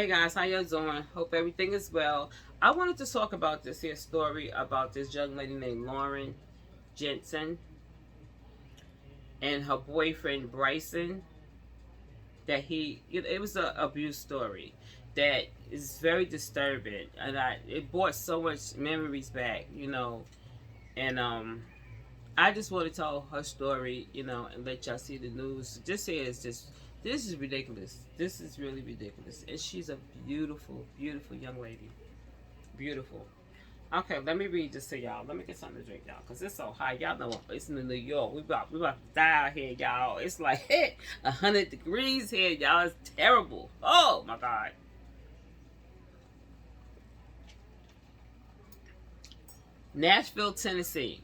Hey guys, how y'all doing? Hope everything is well. I wanted to talk about this here story about this young lady named Lauren Jensen and her boyfriend Bryson. It was an abuse story that is very disturbing, and it brought so much memories back, and I just want to tell her story, and let y'all see the news. This is ridiculous. This is really ridiculous. And she's a beautiful, beautiful young lady. Beautiful. Okay, let me read this to y'all. Let me get something to drink, y'all, because it's so hot. Y'all know it's in New York. We about to die out here, y'all. It's like 100 degrees here, y'all. It's terrible. Oh my God. Nashville, Tennessee.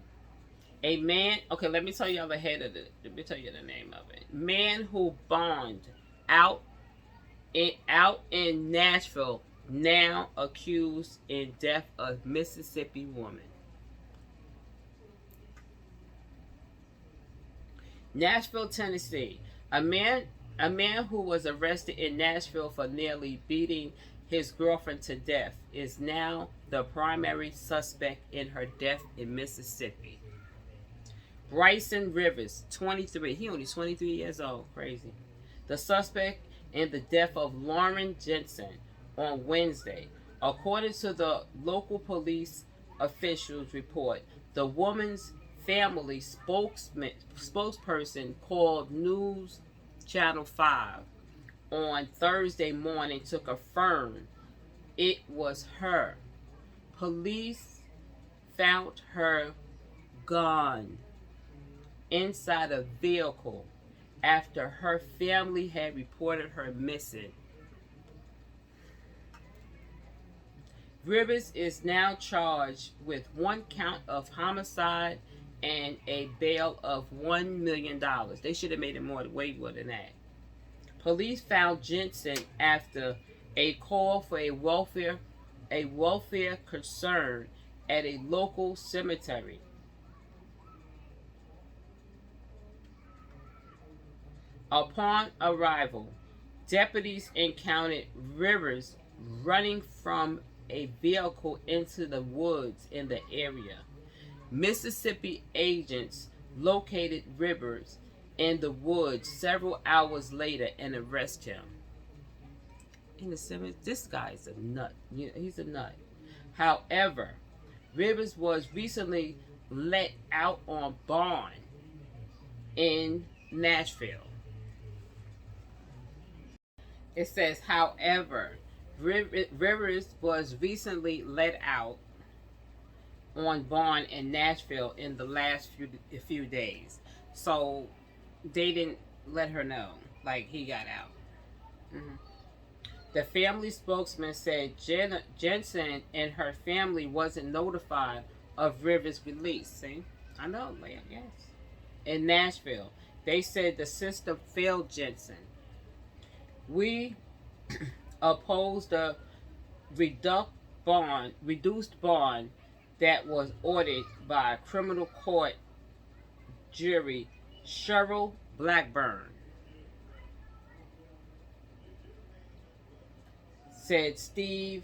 A man. Okay, let me tell y'all the head of it. Let me tell you the name of it. Man who bombed out in Nashville, now accused in death of Mississippi woman. Nashville, Tennessee. A man who was arrested in Nashville for nearly beating his girlfriend to death is now the primary suspect in her death in Mississippi. Bryson Rivers, 23. He only 23 years old. Crazy. The suspect in the death of Lauren Jensen on Wednesday. According to the local police officials report, the woman's family spokesperson called News Channel 5 on Thursday morning to confirm it was her. Police found her gone inside a vehicle after her family had reported her missing. Rivers is now charged with one count of homicide and a bail of $1 million. They should have made it way more than that. Police found Jensen after a call for a welfare concern at a local cemetery. Upon arrival, deputies encountered Rivers running from a vehicle into the woods in the area. Mississippi agents located Rivers in the woods several hours later and arrested him. In the cemetery, this guy is a nut. He's a nut. However, Rivers was recently let out on bond in Nashville. It says, however, Rivers was recently let out on bond in Nashville in the last few days. So they didn't let her know, like, he got out. Mm-hmm. The family spokesman said Jensen and her family wasn't notified of Rivers' release. See? I know, yes. In Nashville, they said the system failed Jensen. We opposed the reduced bond that was ordered by a criminal court jury, Cheryl Blackburn, said Steve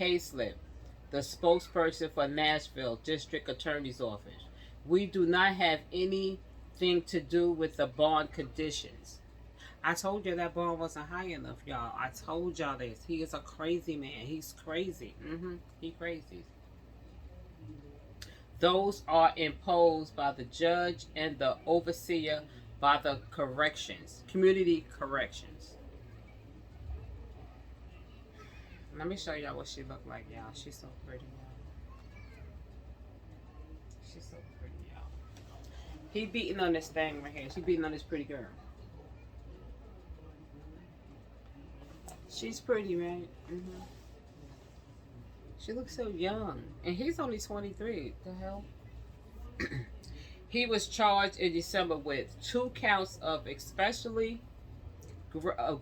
Hayslip, the spokesperson for Nashville District Attorney's Office. We do not have anything to do with the bond conditions. I told you that bond wasn't high enough, y'all. I told y'all this. He is a crazy man. He's crazy. He crazy. Those are imposed by the judge and the overseer by the community corrections. Let me show y'all what she looked like, y'all. She's so pretty, y'all. She's so pretty, y'all. He beating on this thing right here. She beating on this pretty girl. She's pretty, right? She looks so young. And he's only 23. The hell? He was charged in December with 2 counts of especially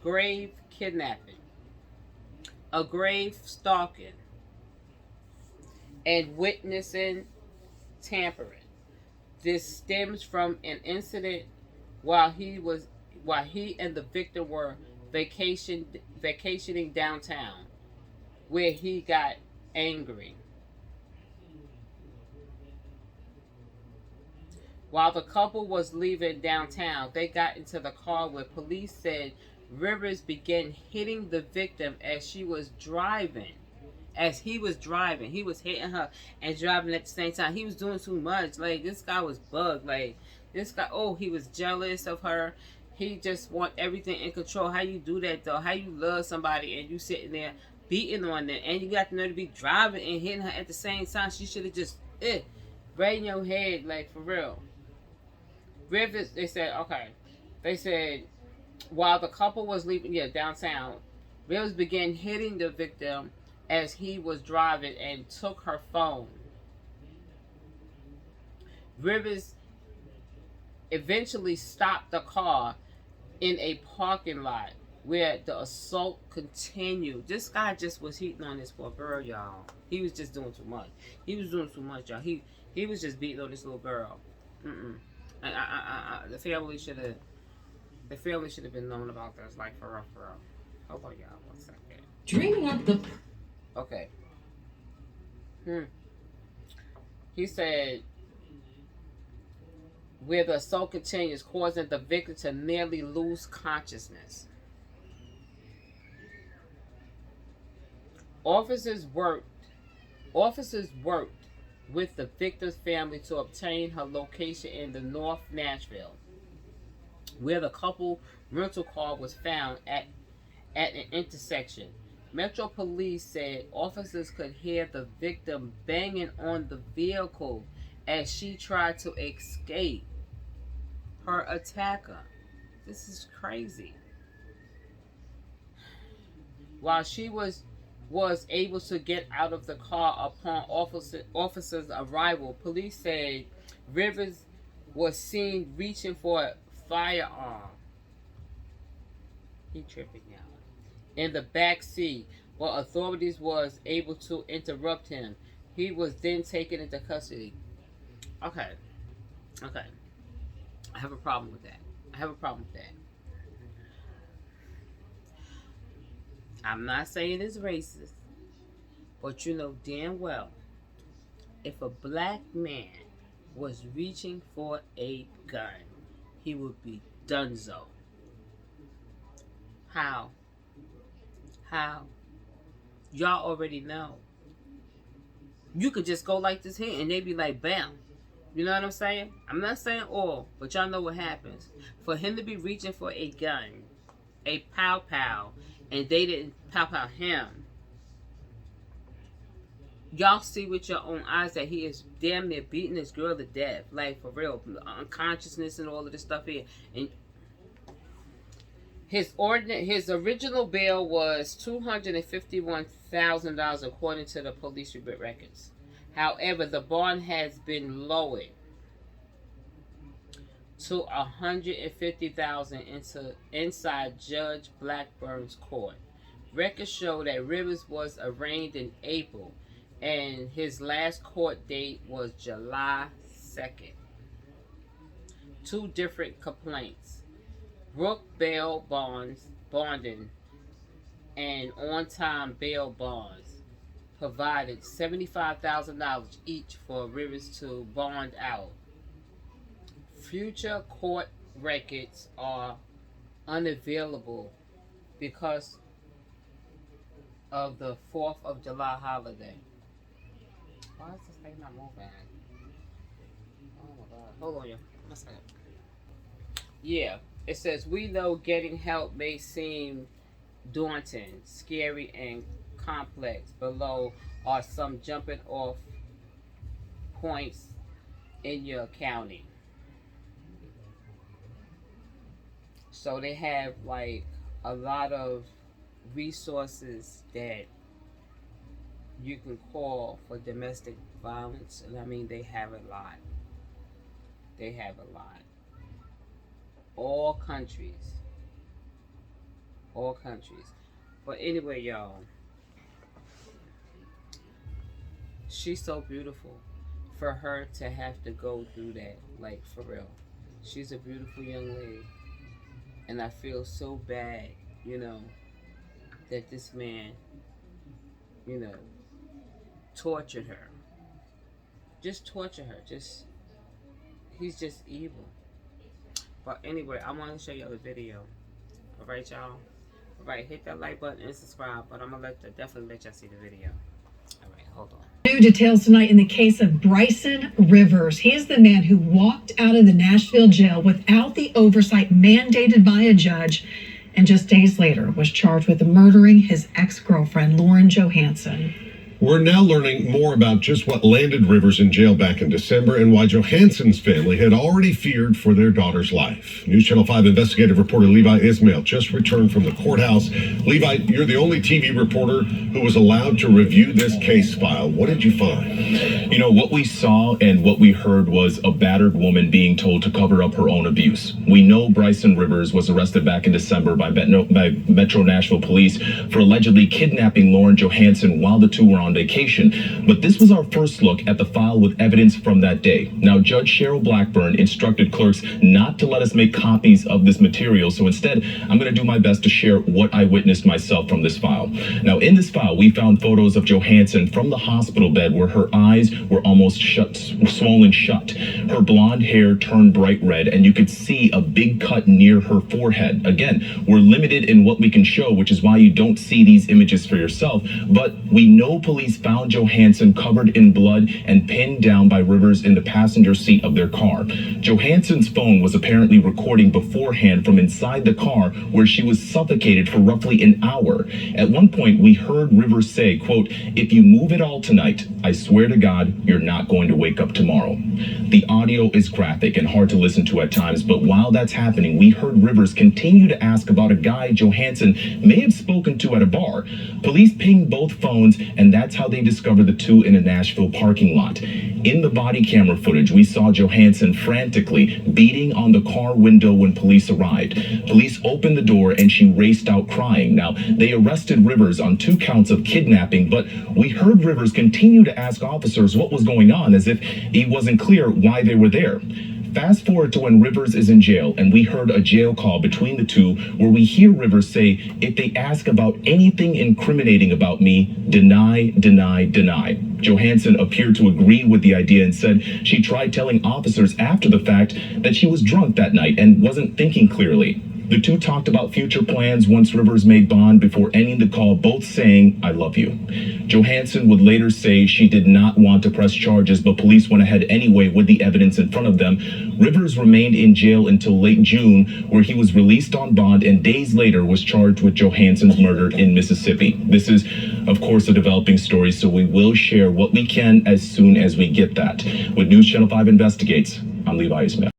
grave kidnapping, a grave stalking, and witnessing tampering. This stems from an incident while he and the victim were vacation vacationing downtown, where he got angry. While the couple was leaving downtown, they got into the car where police said Rivers began hitting the victim as she was driving. As he was driving, he was hitting her and driving at the same time. He was doing too much. Like, this guy was bugged. Like, this guy, oh, he was jealous of her. He just want everything in control. How you do that, though? How you love somebody and you sitting there beating on them, and you got to know to be driving and hitting her at the same time? She should have just right in your head, like, for real. Rivers, they said, okay. They said, while the couple was leaving, downtown, Rivers began hitting the victim as he was driving and took her phone. Rivers eventually stopped the car in a parking lot where the assault continued. This guy just was hitting on this poor girl, y'all. He was just doing too much. He was doing too much, y'all. He was just beating on this little girl. The family should have been known about this, like, for real, for real. Hold on, y'all, 1 second. Dreaming up the. Okay. He said, where the assault continues, causing the victim to nearly lose consciousness. Officers worked with the victim's family to obtain her location in the North Nashville, where the couple rental car was found at an intersection. Metro Police said officers could hear the victim banging on the vehicle as she tried to escape her attacker. This is crazy. While she was able to get out of the car upon officers' arrival, police said Rivers was seen reaching for a firearm. He tripping out. In the back seat, while authorities was able to interrupt him. He was then taken into custody. Okay. I have a problem with that. I'm not saying it's racist, but you know damn well, if a black man was reaching for a gun, he would be donezo. How? Y'all already know. You could just go like this here and they be like, bam. You know what I'm saying? I'm not saying all, but y'all know what happens. For him to be reaching for a gun, a pow-pow, and they didn't pow-pow him, y'all see with your own eyes that he is damn near beating this girl to death. Like, for real. Unconsciousness and all of this stuff here. And his original bail was $251,000 according to the police records. However, the bond has been lowered to $150,000 inside Judge Blackburn's court. Records show that Rivers was arraigned in April, and his last court date was July 2nd. Two different complaints: Brook bail bonding and on-time bail bonds provided $75,000 each for Rivers to bond out. Future court records are unavailable because of the 4th of July holiday. Why is this thing not moving? Oh my God. Hold on, y'all. One second. Yeah. It says, we know getting help may seem daunting, scary, and complex. Below are some jumping off points in your county. So they have like a lot of resources that you can call for domestic violence. And I mean, they have a lot. All countries. But anyway, y'all, she's so beautiful for her to have to go through that. Like, for real. She's a beautiful young lady. And I feel so bad you know, that this man, you know, tortured her. Just torture her. He's just evil. But anyway, I want to show y'all the video. Alright, y'all? Alright, hit that like button and subscribe. But I'm going to definitely let y'all see the video. Alright, hold on. New details tonight in the case of Bryson Rivers. He is the man who walked out of the Nashville jail without the oversight mandated by a judge, and just days later was charged with murdering his ex-girlfriend, Lauren Johansson. We're now learning more about just what landed Rivers in jail back in December and why Johansson's family had already feared for their daughter's life. News Channel 5 investigative reporter Levi Ismail just returned from the courthouse. Levi, you're the only TV reporter who was allowed to review this case file. What did you find? You know, what we saw and what we heard was a battered woman being told to cover up her own abuse. We know Bryson Rivers was arrested back in December by Metro Nashville police for allegedly kidnapping Lauren Johansson while the two were on vacation, but this was our first look at the file with evidence from that day. Now, Judge Cheryl Blackburn instructed clerks not to let us make copies of this material, so instead, I'm going to do my best to share what I witnessed myself from this file. Now, in this file, we found photos of Johansson from the hospital bed where her eyes were almost swollen shut. Her blonde hair turned bright red, and you could see a big cut near her forehead. Again, we're limited in what we can show, which is why you don't see these images for yourself, but we know police found Johansson covered in blood and pinned down by Rivers in the passenger seat of their car. Johansson's phone was apparently recording beforehand from inside the car, where she was suffocated for roughly an hour. At one point, we heard Rivers say, quote, "If you move at all tonight, I swear to God, you're not going to wake up tomorrow." The audio is graphic and hard to listen to at times, but while that's happening, we heard Rivers continue to ask about a guy Johansson may have spoken to at a bar. Police pinged both phones, and that's how they discovered the two in a Nashville parking lot. In the body camera footage, we saw Johansson frantically beating on the car window when police arrived. Police opened the door and she raced out crying. Now, they arrested Rivers on 2 counts of kidnapping, but we heard Rivers continue to ask officers what was going on, as if he wasn't clear why they were there. Fast forward to when Rivers is in jail, and we heard a jail call between the two where we hear Rivers say, "If they ask about anything incriminating about me, deny, deny, deny." Johansson appeared to agree with the idea and said she tried telling officers after the fact that she was drunk that night and wasn't thinking clearly. The two talked about future plans once Rivers made bond before ending the call, both saying, "I love you." Johansson would later say she did not want to press charges, but police went ahead anyway with the evidence in front of them. Rivers remained in jail until late June, where he was released on bond and days later was charged with Johansson's murder in Mississippi. This is, of course, a developing story, so we will share what we can as soon as we get that. With News Channel 5 Investigates, I'm Levi Ismail.